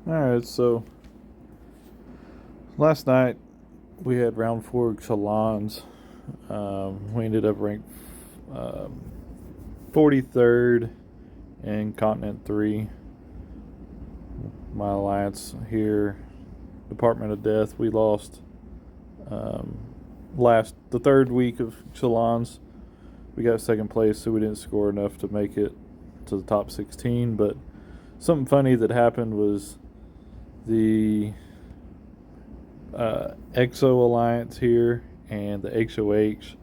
Alright, so last night we had round 4 Chalons. We ended up ranked 43rd in Continent 3. My alliance here, Department of Death, we lost the third week of Chalons. We got second place, so we didn't score enough to make it to the top 16. But something funny that happened was the EXO Alliance here and the HOH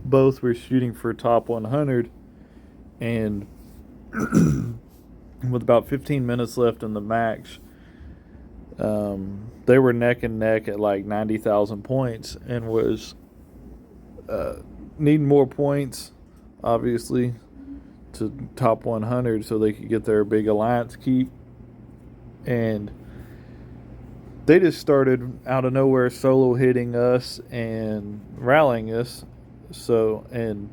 both were shooting for top 100, and with about 15 minutes left in the match, they were neck and neck at like 90,000 points and was needing more points, obviously, to top 100 so they could get their big alliance keep. And they just started out of nowhere solo hitting us and rallying us. And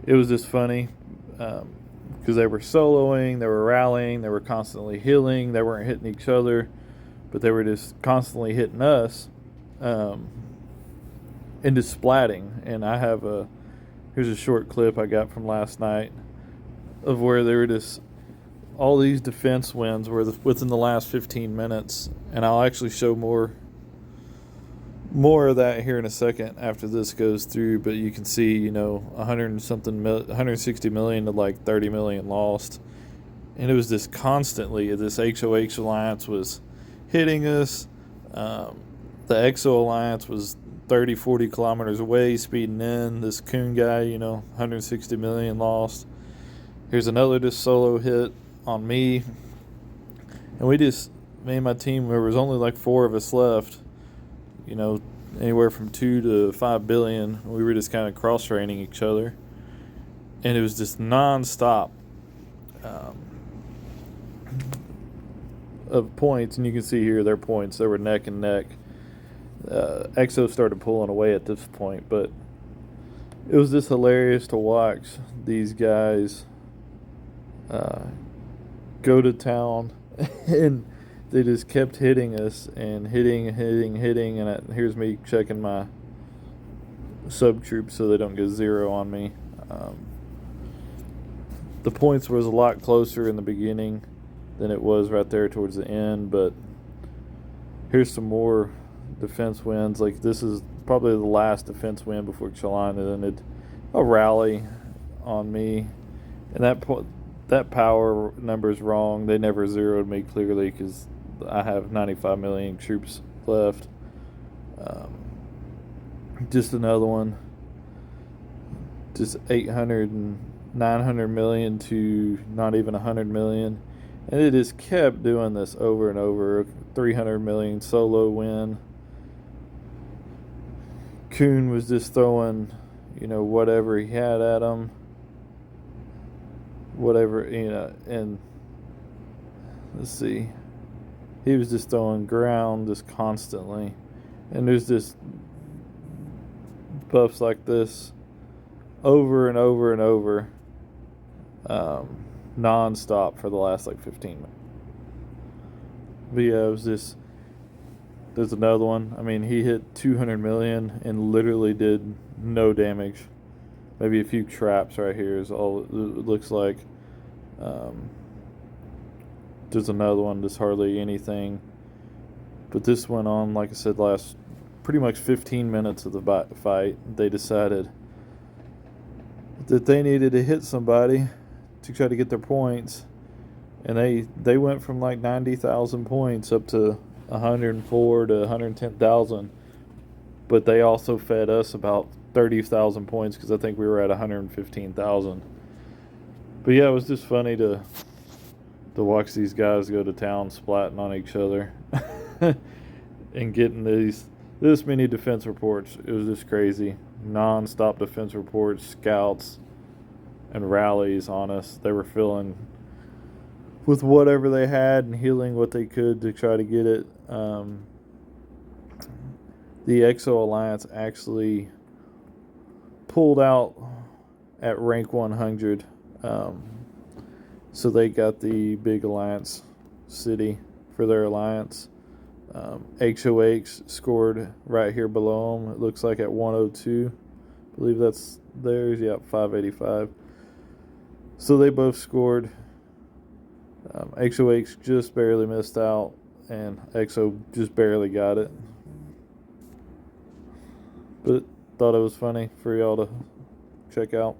it was just funny because they were soloing, they were rallying, they were constantly healing, they weren't hitting each other, but they were just constantly hitting us and just splatting. And here's a short clip I got from last night of where they were just all these defense wins were within the last 15 minutes, and I'll actually show more of that here in a second after this goes through. But you can see, 160 million to like 30 million lost, and it was just constantly this HOH alliance was hitting us. The EXO alliance was 30-40 kilometers away speeding in. This Coon guy, 160 million lost. Here's another just solo hit on me, and me and my team, there was only like 4 of us left, anywhere from 2 to 5 billion. We were just kind of cross-training each other, and it was just non-stop of points. And you can see here their points, they were neck and neck. EXO started pulling away at this point, but it was just hilarious to watch these guys go to town, and they just kept hitting us and hitting, and here's me checking my sub troops so they don't get 0 on me. The points was a lot closer in the beginning than it was right there towards the end, but here's some more defense wins. Like, this is probably the last defense win before Chalon ended. A rally on me, and that power number's wrong. They never zeroed me clearly because I have 95 million troops left. Just another one. Just 800 and 900 million to not even 100 million. And it just kept doing this over and over. 300 million solo win. Coon was just throwing, whatever he had at him. Whatever, and let's see, he was just throwing ground just constantly, and there's just buffs like this over and over and over, non-stop for the last like 15 minutes. But yeah, it was just, there's another one. I mean, he hit 200 million and literally did no damage. Maybe a few traps right here is all it looks like. There's another one, just hardly anything. But this went on, like I said, last pretty much 15 minutes of the fight. They decided that they needed to hit somebody to try to get their points. And they went from like 90,000 points up to 104 to 110,000. But they also fed us about 30,000 points because I think we were at 115,000. But yeah, it was just funny to watch these guys go to town splatting on each other and getting this many defense reports. It was just crazy. Non-stop defense reports, scouts, and rallies on us. They were filling with whatever they had and healing what they could to try to get it. The EXO Alliance actually pulled out at rank 100. So they got the big alliance city for their alliance. HOH scored right here below them. It looks like at 102. I believe that's theirs. Yep, 585. So they both scored. HOH just barely missed out, and XO just barely got it. But thought it was funny for y'all to check out.